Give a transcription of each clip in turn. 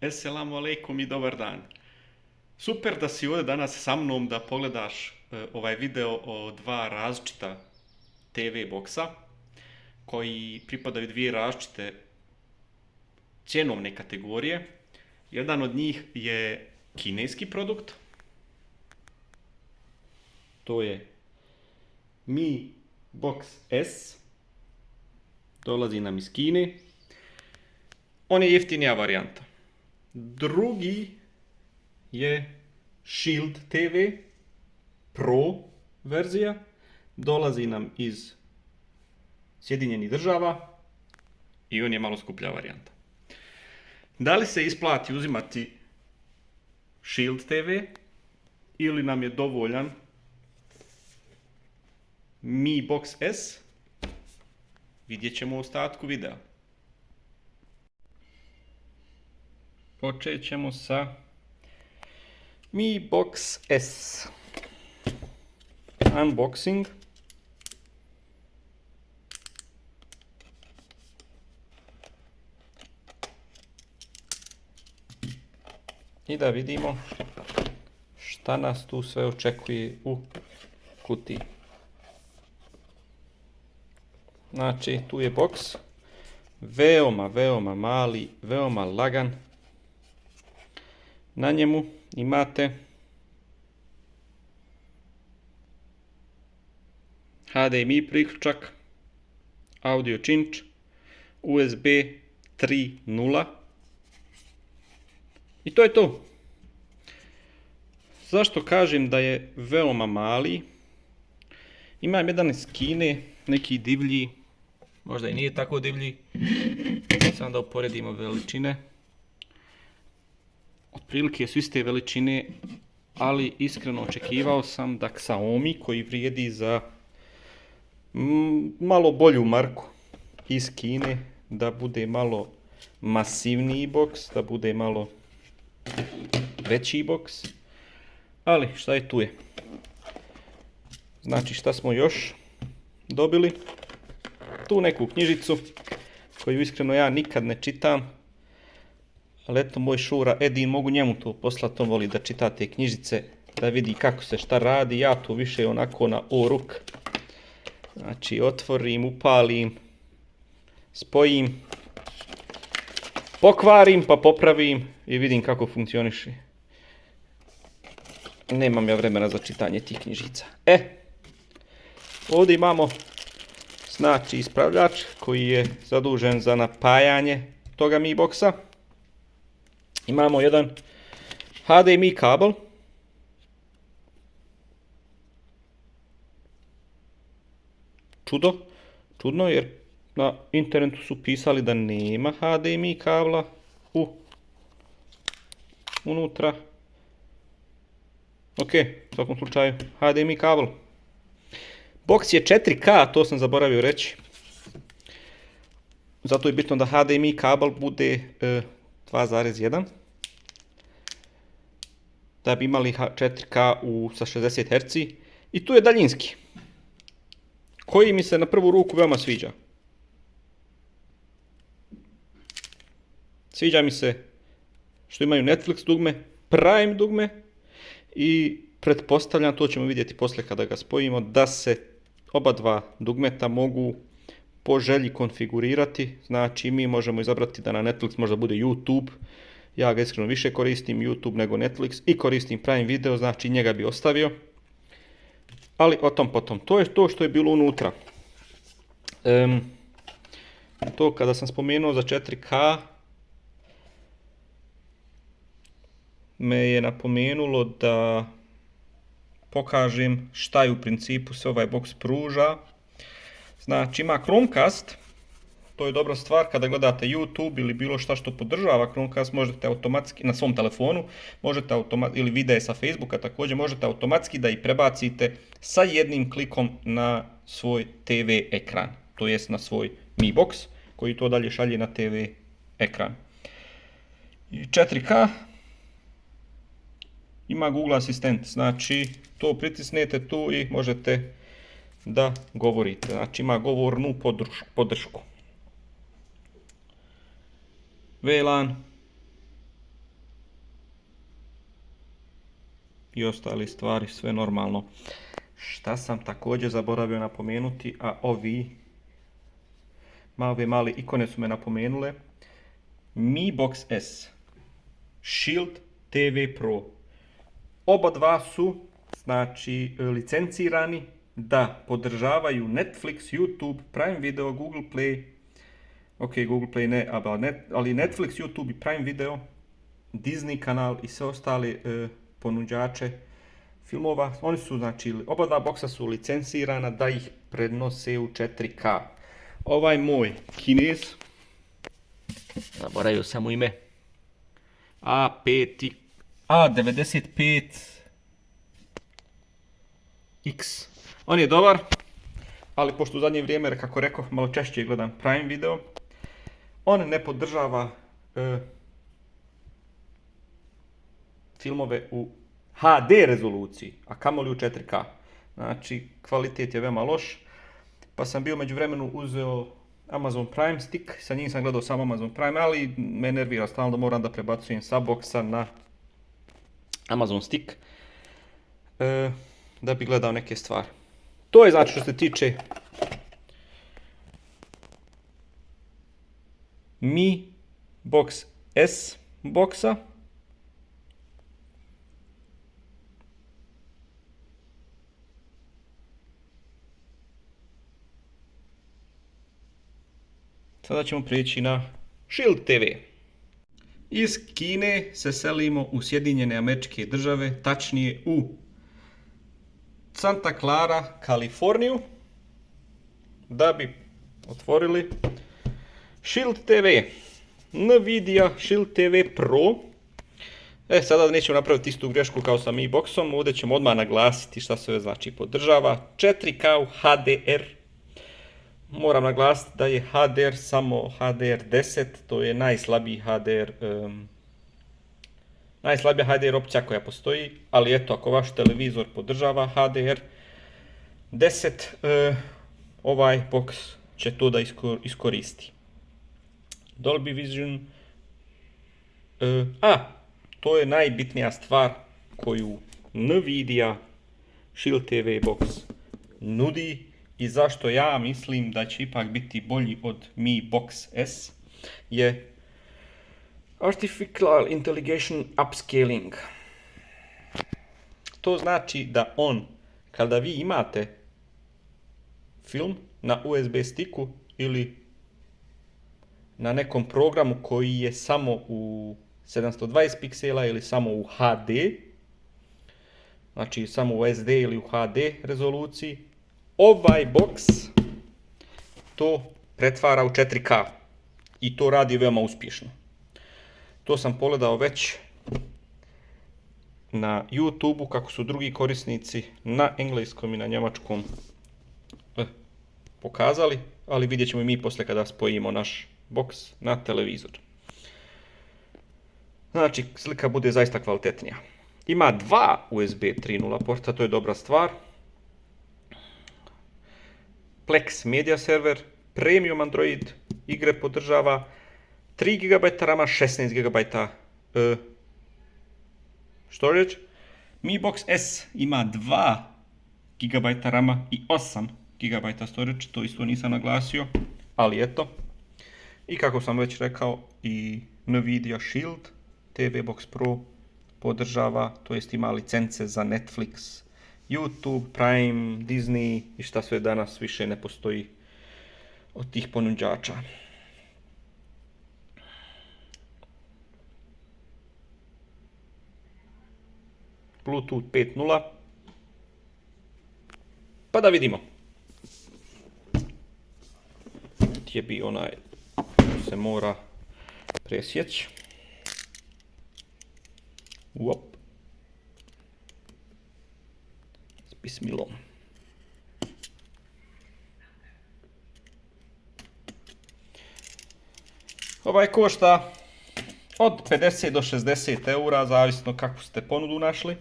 Esselamu alaikum i dobar dan. Super da si ovdje danas sa mnom da pogledaš ovaj video o dva različita TV boksa koji pripadaju dvije različite cjenovne kategorije. Jedan od njih je kineski produkt. To je Mi Box S. Dolazi nam iz Kine. On je jeftinija varijanta. Drugi je Shield TV Pro verzija. Dolazi nam iz Sjedinjenih država i on je malo skuplja varijanta. Da li se isplati uzimati Shield TV ili nam je dovoljan Mi Box S? Vidjet ćemo u ostatku videa. Počet ćemo sa Mi Box S. Unboxing. I da vidimo šta nas tu sve očekuje u kutiji. Znači, tu je boks. Veoma mali, veoma lagan. Na njemu imate HDMI priključak, audio činč, USB 3.0 i to je to. Zašto kažem da je veoma mali? Imam jedan iz Kine, neki divlji, možda i nije tako divlji. Samo da uporedimo veličine. Otprilike su iste veličine, ali iskreno očekivao sam da Xiaomi, koji vrijedi za malo bolju marku iz Kine, da bude malo masivniji boks, da bude malo veći boks. Ali šta je tu je? Znači, šta smo još dobili? Tu neku knjižicu koju iskreno ja nikad ne čitam. Ali eto, moj šura Edin, mogu njemu to poslati, on voli da čita te knjižice, da vidi kako se šta radi. Ja to više onako na oruk. Znači, otvorim, upalim, spojim, pokvarim pa popravim i vidim kako funkcioniše. Nemam ja vremena za čitanje tih knjižica. Ovdje imamo, znači, ispravljač koji je zadužen za napajanje toga Mi Boxa. Imamo jedan HDMI kabel. Čudno jer na internetu su pisali da nema HDMI kabla unutra. Ok, u svakom slučaju HDMI kabel. Box je 4K, to sam zaboravio reći. Zato je bitno da HDMI kabel bude 2.1. Da bi imali 4K sa 60 Hz. I tu je daljinski, koji mi se na prvu ruku veoma sviđa. Sviđa mi se što imaju Netflix dugme, Prime dugme i pretpostavljam, to ćemo vidjeti poslije kada ga spojimo, da se oba dva dugmeta mogu po želji konfigurirati. Znači, mi možemo izabrati da na Netflix možda bude YouTube. Ja ga iskreno više koristim YouTube nego Netflix i koristim Prime Video, znači njega bi ostavio. Ali o tom potom. To je to što je bilo unutra. To kada sam spomenuo za 4K me je napomenulo da pokažem šta je u principu se ovaj box pruža. Znači, ima Chromecast. To je dobra stvar kada gledate YouTube ili bilo šta što podržava Chromecast, možete automatski na svom telefonu, možete ili videe sa Facebooka također, možete automatski da ih prebacite sa jednim klikom na svoj TV ekran, to jest na svoj Mi Box koji to dalje šalje na TV ekran. I 4K ima Google Asistent, znači to pritisnete tu i možete da govorite, znači ima govornu podršku. VLAN, i ostale stvari, sve normalno. Šta sam također zaboravio napomenuti, a ove male ikone su me napomenule. Mi Box S, Shield TV Pro. Oba dva su, znači, licencirani da podržavaju Netflix, YouTube, Prime Video, Google Play, ok, Google Play ne, ali Netflix, YouTube i Prime Video, Disney kanal i sve ostale ponuđače filmova. Oni su, znači, oba dva boksa su licencirana da ih prenose u 4K. Ovaj moj Kinez, zaboravio sam mu ime, A95X. On je dobar, ali pošto u zadnje vrijeme, kako rekao, malo češće gledam Prime Video, on ne podržava filmove u HD rezoluciji, a kamoli u 4K. Znači, kvalitet je veoma loš, pa sam bio među vremenu uzeo Amazon Prime Stick, sa njim sam gledao samo Amazon Prime, ali me nervira stalno da moram da prebacujem sa boxa na Amazon Stick da bi gledao neke stvari. To je znači što se tiče Mi Box S boksa. Sada ćemo prijeći na Shield TV. Iz Kine se selimo u Sjedinjene Američke Države, tačnije u Santa Clara, Kaliforniju, da bi otvorili Shield TV. Nvidia Shield TV Pro. Sada nećemo napraviti istu grešku kao sa Mi Boxom, ovdje ćemo odmah naglasiti šta se znači podržava. 4K HDR. Moram naglasiti da je HDR samo HDR10, to je najslabija HDR opcija koja postoji, ali eto, ako vaš televizor podržava HDR10, ovaj box će to da iskoristi. Dolby Vision, to je najbitnija stvar koju Nvidia Shield TV Box nudi i zašto ja mislim da će ipak biti bolji od Mi Box S je Artificial Intelligence Upscaling. To znači da on, kada vi imate film na USB sticku ili na nekom programu koji je samo u 720 piksela ili samo u HD, znači samo u SD ili u HD rezoluciji, ovaj box to pretvara u 4K i to radi veoma uspješno. To sam pogledao već na YouTube-u kako su drugi korisnici na engleskom i na njemačkom pokazali, ali vidjet ćemo i mi poslije kada spojimo naš box na televizor. Znači, slika bude zaista kvalitetnija. Ima dva USB 3.0 porta, to je dobra stvar. Plex Media Server, Premium Android, igre podržava, 3 GB RAM, 16 GB storage. Mi Box S ima 2 GB RAM i 8 GB storage, to isto nisam naglasio, ali eto. I kako sam već rekao, i Nvidia Shield TV Box Pro podržava, to jest ima licence za Netflix, YouTube, Prime, Disney i šta sve danas više ne postoji od tih ponuđača. Bluetooth 5.0. Pa da vidimo. Gdje bi onaj se mora presjeći. Uop. S bismilom. Ovaj košta od 50 do 60 eura, zavisno kako ste ponudu našli.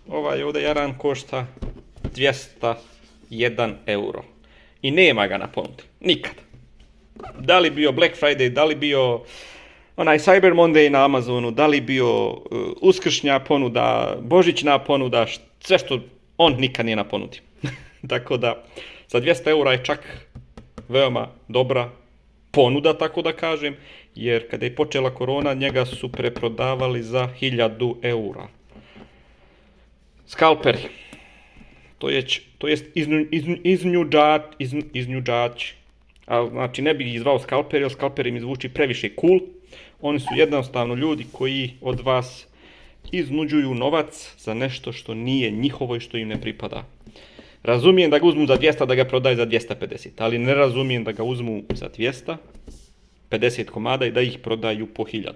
Ovaj ovdje jaran košta 201 euro. I nema ga na ponudi. Nikad. Da li bio Black Friday, da li bio onaj Cyber Monday na Amazonu, da li bio uskršnja ponuda, božićna ponuda, sve što on nikad nije na ponudi. Tako da, za 200 eura je čak veoma dobra ponuda, tako da kažem, jer kada je počela korona, njega su preprodavali za 1000 eura. Skalperi. To jest iznjuđači. Znači, ne bih ih zvao skalperi, jer skalperi mi zvuči previše cool. Oni su jednostavno ljudi koji od vas iznuđuju novac za nešto što nije njihovo i što im ne pripada. Razumijem da ga uzmu za 200, da ga prodaju za 250, ali ne razumijem da ga uzmu za 250 komada i da ih prodaju po 1000.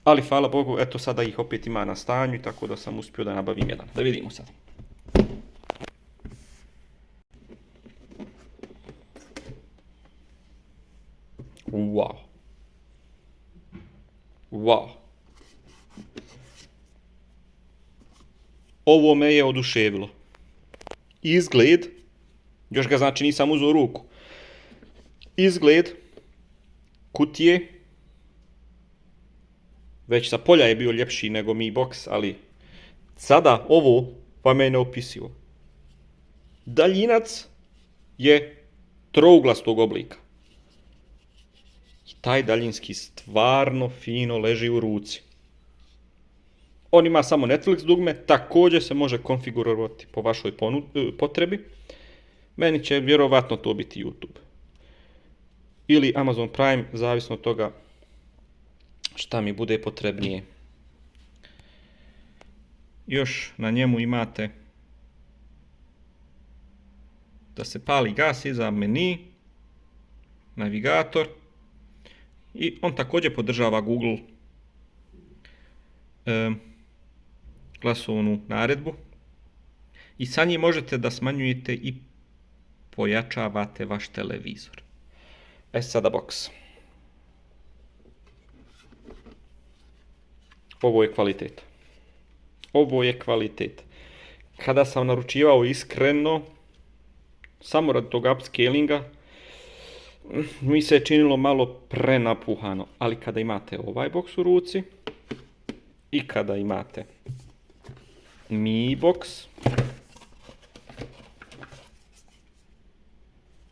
Ali hvala Bogu, eto sada ih opet ima na stanju, tako da sam uspio da nabavim jedan. Da vidimo sad. Wow. Wow. Ovo me je oduševilo. Izgled, još ga znači nisam uzeo u ruku, izgled kutije, već sa polja je bio ljepši nego Mi Box, ali sada ovo vam je neopisivo. Daljinac je trouglastog oblika. I taj daljinski stvarno fino leži u ruci. On ima samo Netflix dugme, također se može konfigurirati po vašoj potrebi. Meni će vjerovatno to biti YouTube. Ili Amazon Prime, zavisno od toga šta mi bude potrebnije. Još na njemu imate da se pali gas iza meni, navigator i on također podržava Google glasovnu naredbu i sa njim možete da smanjujete i pojačavate vaš televizor. Sada box. Ovo je kvalitet. Ovo je kvalitet. Kada sam naručivao iskreno, samo radi tog upscalinga, mi se je činilo malo prenapuhano, ali kada imate ovaj box u ruci i kada imate Mi Box,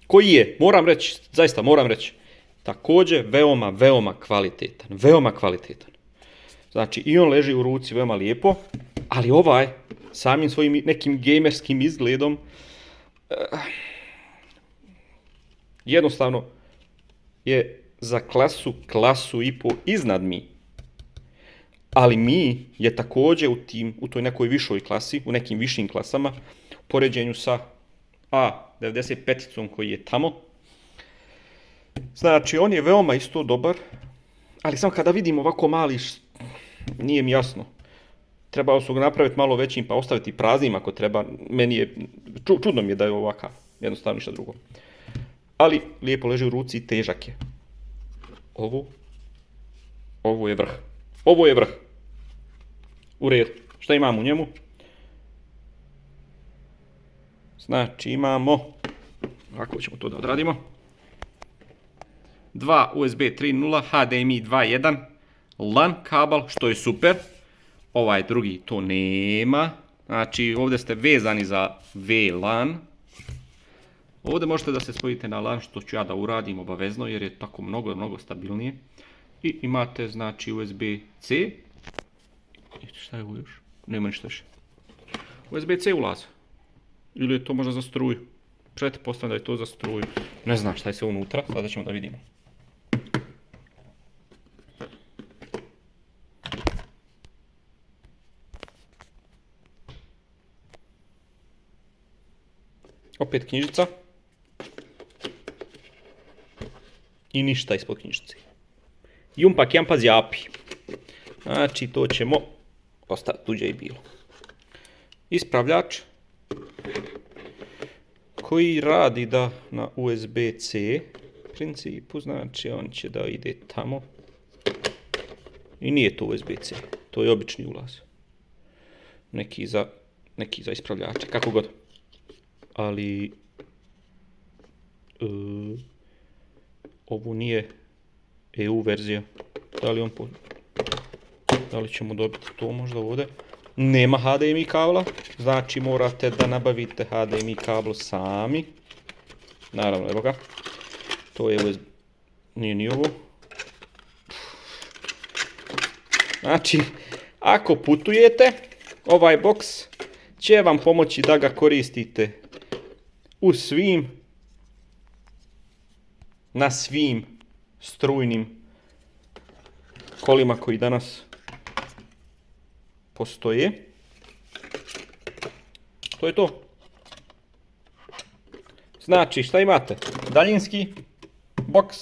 koji je, moram reći, zaista moram reći, također veoma kvalitetan, veoma kvalitetan. Znači i on leži u ruci veoma lijepo, ali ovaj samim svojim nekim gamerskim izgledom jednostavno je za klasu i po iznad Mi. Ali Mi je također u toj nekoj višoj klasi, u nekim višim klasama, u poređenju sa A95-icom koji je tamo. Znači, on je veoma isto dobar, ali samo kada vidim ovako mali, nije mi jasno. Trebao su ga napraviti malo većim pa ostaviti praznim ako treba. Meni je, čudno mi je da je ovakav, jednostavno ništa drugo. Ali lijepo leži u ruci i težak je. Ovo je vrh. Ovo je vrh. U redu. Šta imamo u njemu? Znači imamo, ovako ćemo to da odradimo, 2 USB 3.0, HDMI 2.1, LAN kabel, što je super. Ovaj drugi to nema. Znači ovdje ste vezani za VLAN. Ovdje možete da se spojite na LAN, što ću ja da uradim obavezno, jer je tako mnogo stabilnije. I imate znači USB-C. Šta je ovo još? Nema ništa više. USB-C ulaz. Ili je to možda za struju? Pretpostavljam da je to za struju. Ne znam šta je sve unutra, sada ćemo da vidimo. Opet knjižica. I ništa ispod knjižice. Jumpak jampa zjapi. Znači to ćemo ostaviti tuđe i bilo. Ispravljač koji radi da na USB-C principu, znači on će da ide tamo. I nije to USB-C, to je obični ulaz. Neki za ispravljače, kako god. Ali ovo nije EU verzija. Da li ćemo dobiti to možda ovdje? Nema HDMI kabla, znači morate da nabavite HDMI kablo sami. Naravno, evo ga. To je USB, nije ni ovo. Znači, ako putujete, ovaj boks će vam pomoći da ga koristite na svim strujnim kolima koji danas postoje. To je to. Znači, šta imate? Daljinski boks,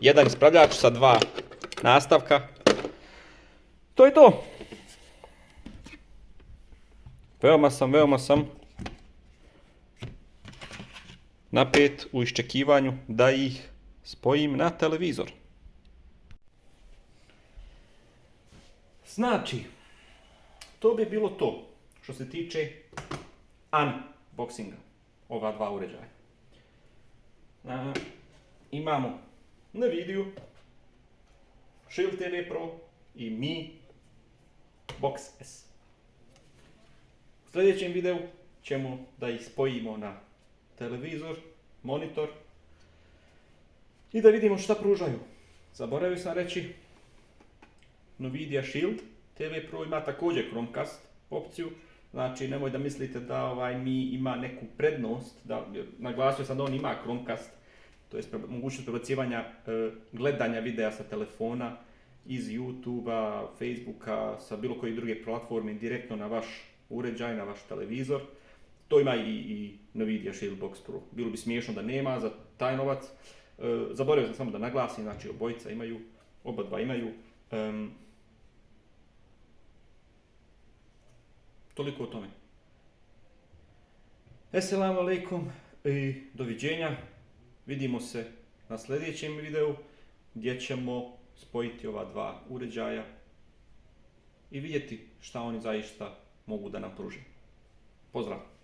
jedan ispravljač sa 2 nastavka. To je to. Veoma sam napet u iščekivanju da ih spojim na televizor. Znači, to bi bilo to što se tiče unboxinga ova dva uređaja. Imamo na videu Shield TV Pro i Mi Box S. U sljedećem videu ćemo da ih spojimo na televizor, monitor i da vidimo šta pružaju. Zaboravio sam reći, Nvidia Shield TV Pro ima također Chromecast opciju, znači nemoj da mislite da Mi ima neku prednost, naglasio sam da on ima Chromecast, to je mogućnost prebacivanja gledanja videa sa telefona iz YouTube-a, Facebooka, sa bilo koje druge platforme direktno na vaš uređaj, na vaš televizor. To ima i Nvidia Shield Box Pro. Bilo bi smiješno da nema za taj novac. Zaboravio sam samo da naglasim, znači oba dva imaju. Toliko o tome. Esselamu alaikum i doviđenja. Vidimo se na sljedećem videu gdje ćemo spojiti ova dva uređaja i vidjeti šta oni zaista mogu da nam pruže. Pozdrav!